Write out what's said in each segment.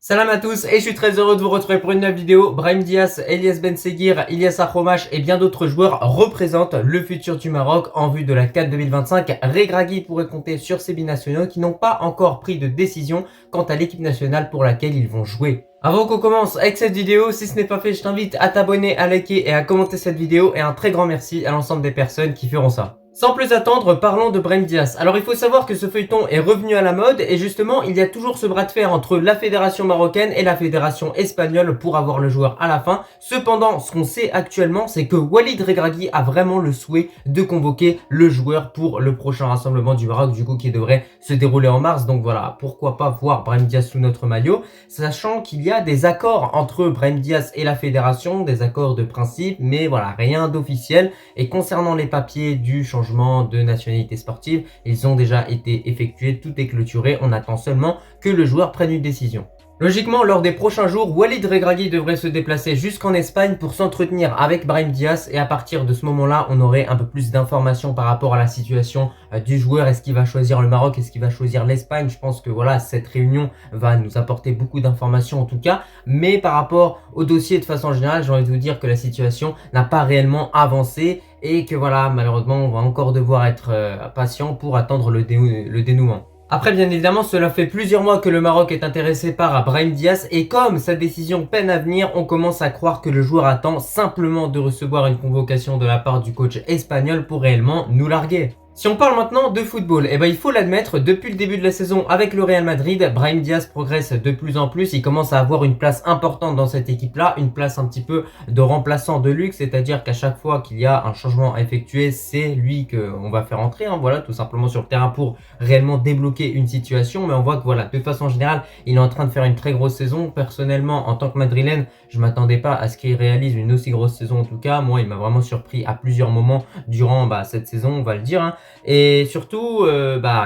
Salam à tous et je suis très heureux de vous retrouver pour une nouvelle vidéo. Brahim Diaz, Elias Benseghir, Ilyas Akromache et bien d'autres joueurs représentent le futur du Maroc en vue de la CAN 2025. Regragui pourrait compter sur ces binationaux qui n'ont pas encore pris de décision quant à l'équipe nationale pour laquelle ils vont jouer. Avant qu'on commence avec cette vidéo, si ce n'est pas fait, je t'invite à t'abonner, à liker et à commenter cette vidéo et un très grand merci à l'ensemble des personnes qui feront ça. Sans plus attendre, parlons de Brahim Diaz. Alors il faut savoir que ce feuilleton est revenu à la mode et justement il y a toujours ce bras de fer entre la fédération marocaine et la fédération espagnole pour avoir le joueur à la fin. Cependant, ce qu'on sait actuellement, c'est que Walid Regragui a vraiment le souhait de convoquer le joueur pour le prochain rassemblement du Maroc, du coup qui devrait se dérouler en mars. Donc voilà, pourquoi pas voir Brahim Diaz sous notre maillot, sachant qu'il y a des accords entre Brahim Diaz et la fédération, des accords de principe, mais voilà, rien d'officiel. Et concernant les papiers du changement de nationalité sportive, ils ont déjà été effectués, tout est clôturé, on attend seulement que le joueur prenne une décision. Logiquement, lors des prochains jours, Walid Regragui devrait se déplacer jusqu'en Espagne pour s'entretenir avec Brahim Diaz et à partir de ce moment-là, on aurait un peu plus d'informations par rapport à la situation du joueur. Est-ce qu'il va choisir le Maroc? Est-ce qu'il va choisir l'Espagne? Je pense que voilà, cette réunion va nous apporter beaucoup d'informations en tout cas. Mais par rapport au dossier de façon générale, j'ai envie de vous dire que la situation n'a pas réellement avancé et que voilà, malheureusement, on va encore devoir être patient pour attendre le dénouement. Après, bien évidemment, cela fait plusieurs mois que le Maroc est intéressé par Brahim Diaz et comme sa décision peine à venir, on commence à croire que le joueur attend simplement de recevoir une convocation de la part du coach espagnol pour réellement nous larguer. Si on parle maintenant de football, il faut l'admettre, depuis le début de la saison avec le Real Madrid, Brahim Diaz progresse de plus en plus, il commence à avoir une place importante dans cette équipe-là, une place un petit peu de remplaçant de luxe, c'est-à-dire qu'à chaque fois qu'il y a un changement à effectuer, c'est lui qu'on va faire entrer, voilà, tout simplement sur le terrain pour réellement débloquer une situation, mais on voit que voilà, de façon générale, il est en train de faire une très grosse saison. Personnellement, en tant que madrilène, je m'attendais pas à ce qu'il réalise une aussi grosse saison en tout cas. Moi, il m'a vraiment surpris à plusieurs moments durant cette saison, on va le dire, Et surtout,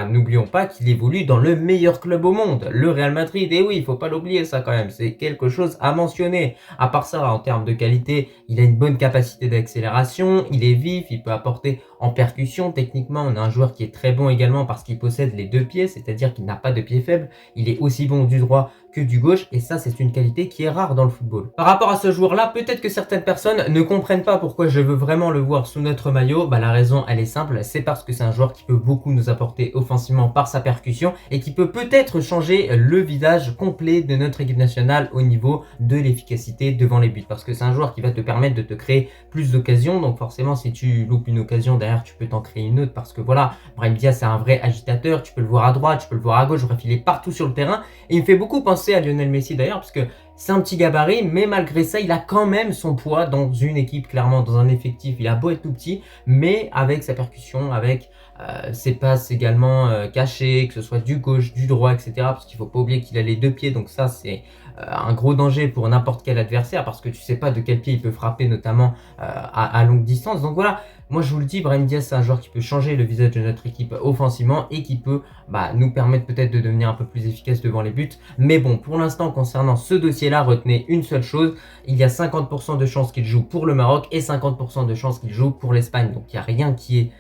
n'oublions pas qu'il évolue dans le meilleur club au monde, le Real Madrid. Et oui, il faut pas l'oublier ça quand même, c'est quelque chose à mentionner. À part ça, en termes de qualité, il a une bonne capacité d'accélération, il est vif, il peut apporter en percussion. Techniquement, on a un joueur qui est très bon également parce qu'il possède les deux pieds, c'est-à-dire qu'il n'a pas de pied faible. Il est aussi bon du droit que du gauche et ça c'est une qualité qui est rare dans le football. Par rapport à ce joueur-là, peut-être que certaines personnes ne comprennent pas pourquoi je veux vraiment le voir sous notre maillot. La raison elle est simple, c'est parce que c'est un joueur qui peut beaucoup nous apporter offensivement par sa percussion et qui peut peut-être changer le visage complet de notre équipe nationale au niveau de l'efficacité devant les buts, parce que c'est un joueur qui va te permettre de te créer plus d'occasions. Donc forcément si tu loupes une occasion derrière tu peux t'en créer une autre, parce que voilà, Brahim Diaz c'est un vrai agitateur, tu peux le voir à droite, tu peux le voir à gauche, bref il est partout sur le terrain et il me fait beaucoup penser à Lionel Messi d'ailleurs, parce que c'est un petit gabarit, mais malgré ça, il a quand même son poids dans une équipe, clairement, dans un effectif. Il a beau être tout petit, mais avec sa percussion, avec ses passes également cachées, que ce soit du gauche, du droit, etc. Parce qu'il faut pas oublier qu'il a les deux pieds, donc ça, c'est un gros danger pour n'importe quel adversaire, parce que tu sais pas de quel pied il peut frapper, notamment à longue distance. Donc voilà, moi je vous le dis, Brahim Diaz c'est un joueur qui peut changer le visage de notre équipe offensivement et qui peut nous permettre peut-être de devenir un peu plus efficace devant les buts. Mais bon, pour l'instant concernant ce dossier-là, retenez une seule chose, il y a 50% de chances qu'il joue pour le Maroc et 50% de chances qu'il joue pour l'Espagne. Donc il n'y a rien qui est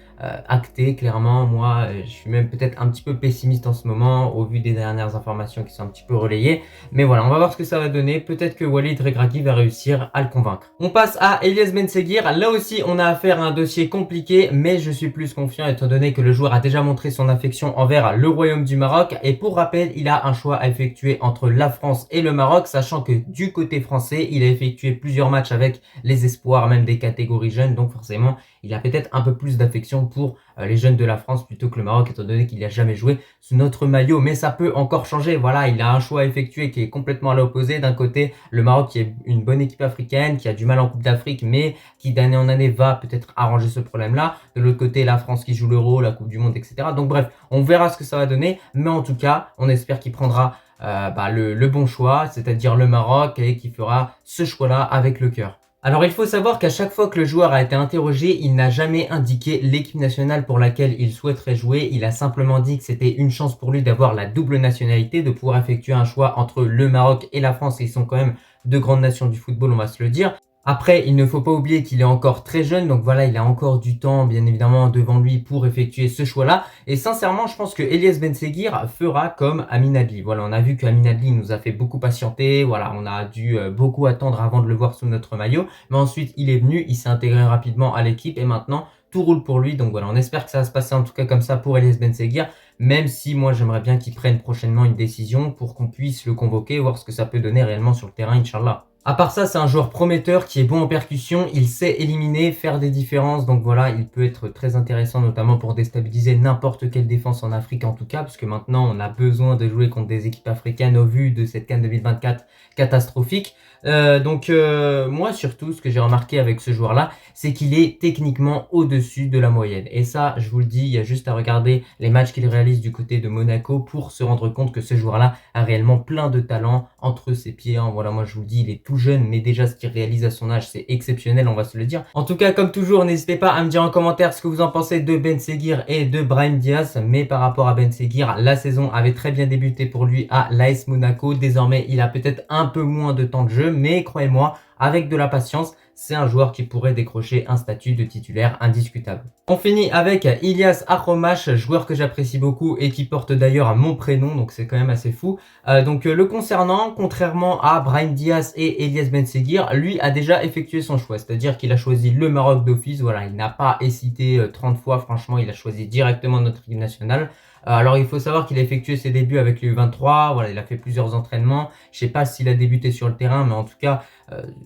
acté, clairement. Moi je suis même peut-être un petit peu pessimiste en ce moment au vu des dernières informations qui sont un petit peu relayées, mais voilà, on va voir ce que ça va donner. Peut-être que Walid Regragui va réussir à le convaincre. On passe à Elias Benseghir. Là aussi on a affaire à un dossier compliqué, mais je suis plus confiant étant donné que le joueur a déjà montré son affection envers le Royaume du Maroc. Et pour rappel, il a un choix à effectuer entre la France et le Maroc, sachant que du côté français il a effectué plusieurs matchs avec les espoirs, même des catégories jeunes, donc forcément il a peut-être un peu plus d'affection pour les jeunes de la France plutôt que le Maroc, étant donné qu'il n'a jamais joué sous notre maillot. Mais ça peut encore changer, voilà, il a un choix à effectuer qui est complètement à l'opposé. D'un côté, le Maroc qui est une bonne équipe africaine, qui a du mal en Coupe d'Afrique, mais qui d'année en année va peut-être arranger ce problème-là. De l'autre côté, la France qui joue l'Euro, la Coupe du Monde, etc. Donc bref, on verra ce que ça va donner, mais en tout cas, on espère qu'il prendra le bon choix, c'est-à-dire le Maroc, et qu'il fera ce choix-là avec le cœur. Alors il faut savoir qu'à chaque fois que le joueur a été interrogé, il n'a jamais indiqué l'équipe nationale pour laquelle il souhaiterait jouer. Il a simplement dit que c'était une chance pour lui d'avoir la double nationalité, de pouvoir effectuer un choix entre le Maroc et la France. Ils sont quand même deux grandes nations du football, on va se le dire. Après, il ne faut pas oublier qu'il est encore très jeune, donc voilà, il a encore du temps, bien évidemment, devant lui pour effectuer ce choix-là. Et sincèrement, je pense que Elias Benseghir fera comme Amin Adli. Voilà, on a vu qu'Amin Adli nous a fait beaucoup patienter. Voilà, on a dû beaucoup attendre avant de le voir sous notre maillot. Mais ensuite, il est venu, il s'est intégré rapidement à l'équipe et maintenant, tout roule pour lui. Donc voilà, on espère que ça va se passer en tout cas comme ça pour Elias Benseghir. Même si moi, j'aimerais bien qu'il prenne prochainement une décision pour qu'on puisse le convoquer, voir ce que ça peut donner réellement sur le terrain, Inch'Allah. À part ça, c'est un joueur prometteur qui est bon en percussion, il sait éliminer, faire des différences, donc voilà, il peut être très intéressant notamment pour déstabiliser n'importe quelle défense en Afrique en tout cas, parce que maintenant on a besoin de jouer contre des équipes africaines au vu de cette CAN 2024 catastrophique. Moi surtout, ce que j'ai remarqué avec ce joueur-là, c'est qu'il est techniquement au-dessus de la moyenne. Et ça, je vous le dis, il y a juste à regarder les matchs qu'il réalise du côté de Monaco pour se rendre compte que ce joueur-là a réellement plein de talent entre ses pieds. Hein. Voilà, moi je vous le dis, il est tout jeune, mais déjà ce qu'il réalise à son âge, c'est exceptionnel, on va se le dire. En tout cas, comme toujours, n'hésitez pas à me dire en commentaire ce que vous en pensez de Benseghir et de Brahim Diaz. Mais par rapport à Benseghir, la saison avait très bien débuté pour lui à l'AS Monaco. Désormais, il a peut-être un peu moins de temps de jeu, mais croyez-moi, avec de la patience, c'est un joueur qui pourrait décrocher un statut de titulaire indiscutable. On finit avec Ilias Akhomash, joueur que j'apprécie beaucoup et qui porte d'ailleurs mon prénom, donc c'est quand même assez fou. Le concernant, contrairement à Brahim Diaz et Elias Benseghir, lui a déjà effectué son choix, c'est-à-dire qu'il a choisi le Maroc d'office. Voilà, il n'a pas hésité 30 fois, franchement, il a choisi directement notre équipe nationale. Alors il faut savoir qu'il a effectué ses débuts avec les U23, voilà, il a fait plusieurs entraînements. Je sais pas s'il a débuté sur le terrain, mais en tout cas,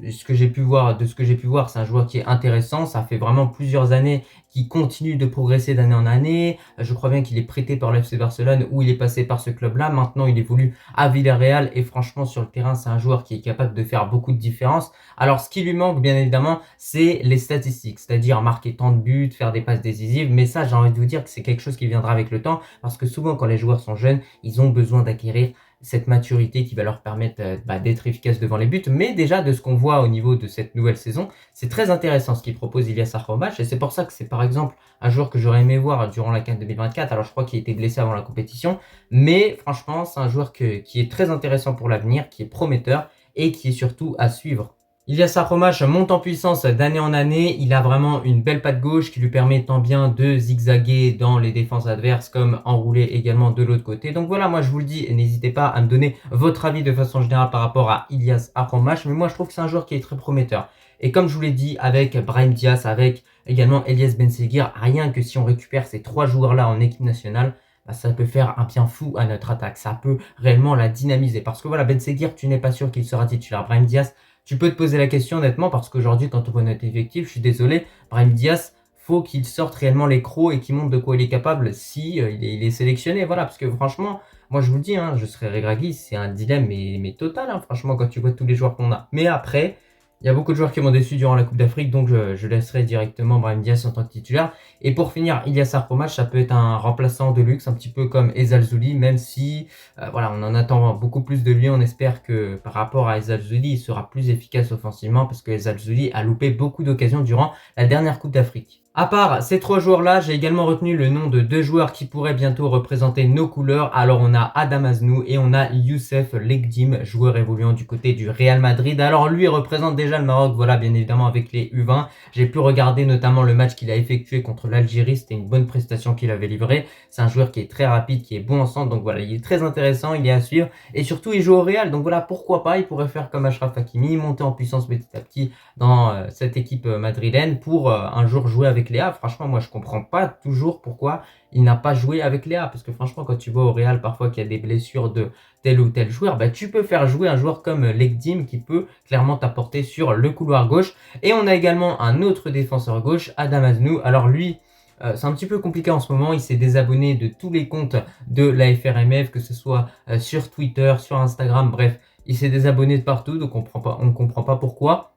ce que j'ai pu voir, c'est un joueur qui est intéressant. Ça fait vraiment plusieurs années qu'il continue de progresser d'année en année. Je crois bien qu'il est prêté par l'FC Barcelone où il est passé par ce club-là. Maintenant, il évolue à Villarreal et franchement, sur le terrain, c'est un joueur qui est capable de faire beaucoup de différence. Alors, ce qui lui manque, bien évidemment, c'est les statistiques, c'est-à-dire marquer tant de buts, faire des passes décisives. Mais ça, j'ai envie de vous dire que c'est quelque chose qui viendra avec le temps parce que souvent, quand les joueurs sont jeunes, ils ont besoin d'acquérir cette maturité qui va leur permettre d'être efficace devant les buts. Mais déjà, de ce qu'on voit au niveau de cette nouvelle saison, c'est très intéressant ce qu'il propose Ilias Akhomash. Et c'est pour ça que c'est par exemple un joueur que j'aurais aimé voir durant la CAN 2024. Alors je crois qu'il a été blessé avant la compétition. Mais franchement, c'est un joueur qui est très intéressant pour l'avenir, qui est prometteur et qui est surtout à suivre. Ilias Akhomash monte en puissance d'année en année. Il a vraiment une belle patte gauche qui lui permet tant bien de zigzaguer dans les défenses adverses comme enrouler également de l'autre côté. Donc voilà, moi je vous le dis, n'hésitez pas à me donner votre avis de façon générale par rapport à Ilias Akhomash. Mais moi je trouve que c'est un joueur qui est très prometteur. Et comme je vous l'ai dit, avec Brahim Diaz, avec également Elias Benseghir, rien que si on récupère ces trois joueurs-là en équipe nationale, ça peut faire un bien fou à notre attaque. Ça peut réellement la dynamiser. Parce que voilà, Benseghir, tu n'es pas sûr qu'il sera titulaire. Brahim Diaz, tu peux te poser la question honnêtement parce qu'aujourd'hui, quand on voit notre effectif, je suis désolé, Brahim Diaz, faut qu'il sorte réellement les crocs et qu'il montre de quoi il est capable si il est sélectionné. Voilà, parce que franchement, moi je vous le dis, hein, je serais Regragui, c'est un dilemme mais total, hein, franchement, quand tu vois tous les joueurs qu'on a. Mais après, il y a beaucoup de joueurs qui m'ont déçu durant la Coupe d'Afrique, donc je laisserai directement Brahim Diaz en tant que titulaire. Et pour finir, Ilias Akhomash, ça peut être un remplaçant de luxe, un petit peu comme Ezal Zouli, même si voilà, on en attend beaucoup plus de lui. On espère que par rapport à Ezal Zouli, il sera plus efficace offensivement parce que Ezal Zouli a loupé beaucoup d'occasions durant la dernière Coupe d'Afrique. À part ces trois joueurs-là, j'ai également retenu le nom de deux joueurs qui pourraient bientôt représenter nos couleurs. Alors on a Adam Aznou et on a Youssef Lekdim, joueur évoluant du côté du Real Madrid. Alors lui représente déjà le Maroc, voilà, bien évidemment avec les U20. J'ai pu regarder notamment le match qu'il a effectué contre l'Algérie, c'était une bonne prestation qu'il avait livrée. C'est un joueur qui est très rapide, qui est bon en centre, donc voilà, il est très intéressant, il est à suivre. Et surtout, il joue au Real, donc voilà, pourquoi pas, il pourrait faire comme Achraf Hakimi, monter en puissance petit à petit dans cette équipe madrilène pour un jour jouer avec Léa. Franchement, moi je comprends pas toujours pourquoi il n'a pas joué avec Léa, parce que franchement quand tu vois au Real parfois qu'il y a des blessures de tel ou tel joueur, tu peux faire jouer un joueur comme Lekdim qui peut clairement t'apporter sur le couloir gauche. Et on a également un autre défenseur gauche, Adam Aznou. Alors lui, c'est un petit peu compliqué en ce moment, il s'est désabonné de tous les comptes de la FRMF, que ce soit sur Twitter, sur Instagram, bref, il s'est désabonné de partout, donc on ne comprend pas pourquoi.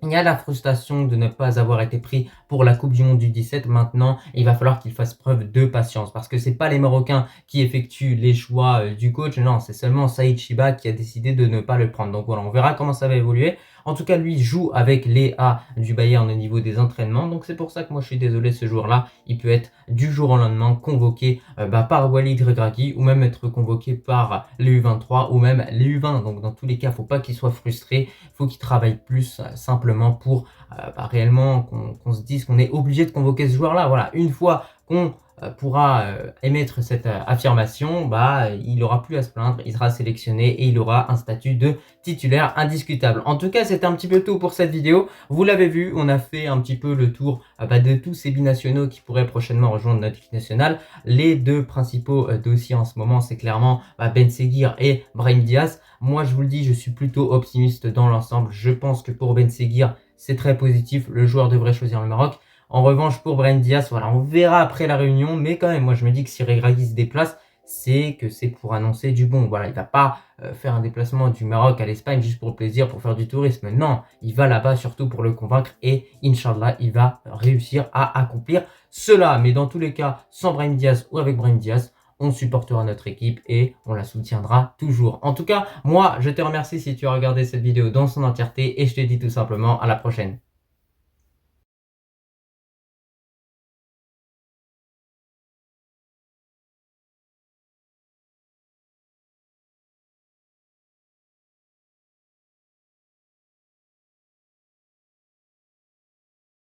Il y a la frustration de ne pas avoir été pris pour la Coupe du Monde du 17. Maintenant, il va falloir qu'il fasse preuve de patience parce que c'est pas les Marocains qui effectuent les choix du coach. Non, c'est seulement Saïd Chiba qui a décidé de ne pas le prendre. Donc voilà, on verra comment ça va évoluer. En tout cas, lui joue avec les A du Bayern au niveau des entraînements. Donc c'est pour ça que moi je suis désolé, ce joueur-là, il peut être du jour au lendemain convoqué par Walid Regragui ou même être convoqué par les U23 ou même les U20. Donc dans tous les cas, faut pas qu'il soit frustré, faut qu'il travaille plus simplement simplement pour réellement qu'on se dise qu'on est obligé de convoquer ce joueur-là. Voilà, une fois qu'on pourra émettre cette affirmation, il n'aura plus à se plaindre, il sera sélectionné et il aura un statut de titulaire indiscutable. En tout cas, c'était un petit peu tout pour cette vidéo. Vous l'avez vu, on a fait un petit peu le tour de tous ces binationaux qui pourraient prochainement rejoindre notre équipe nationale. Les deux principaux dossiers en ce moment, c'est clairement Ben Seguir et Brahim Diaz. Moi, je vous le dis, je suis plutôt optimiste dans l'ensemble. Je pense que pour Ben Seguir, c'est très positif. Le joueur devrait choisir le Maroc. En revanche, pour Brahim Diaz, voilà, on verra après la réunion. Mais quand même, moi, je me dis que si Regragui se déplace, c'est que c'est pour annoncer du bon. Voilà, il va pas faire un déplacement du Maroc à l'Espagne juste pour le plaisir, pour faire du tourisme. Non, il va là-bas surtout pour le convaincre et Inch'Allah, il va réussir à accomplir cela. Mais dans tous les cas, sans Brahim Diaz ou avec Brahim Diaz, on supportera notre équipe et on la soutiendra toujours. En tout cas, moi, je te remercie si tu as regardé cette vidéo dans son entièreté et je te dis tout simplement à la prochaine.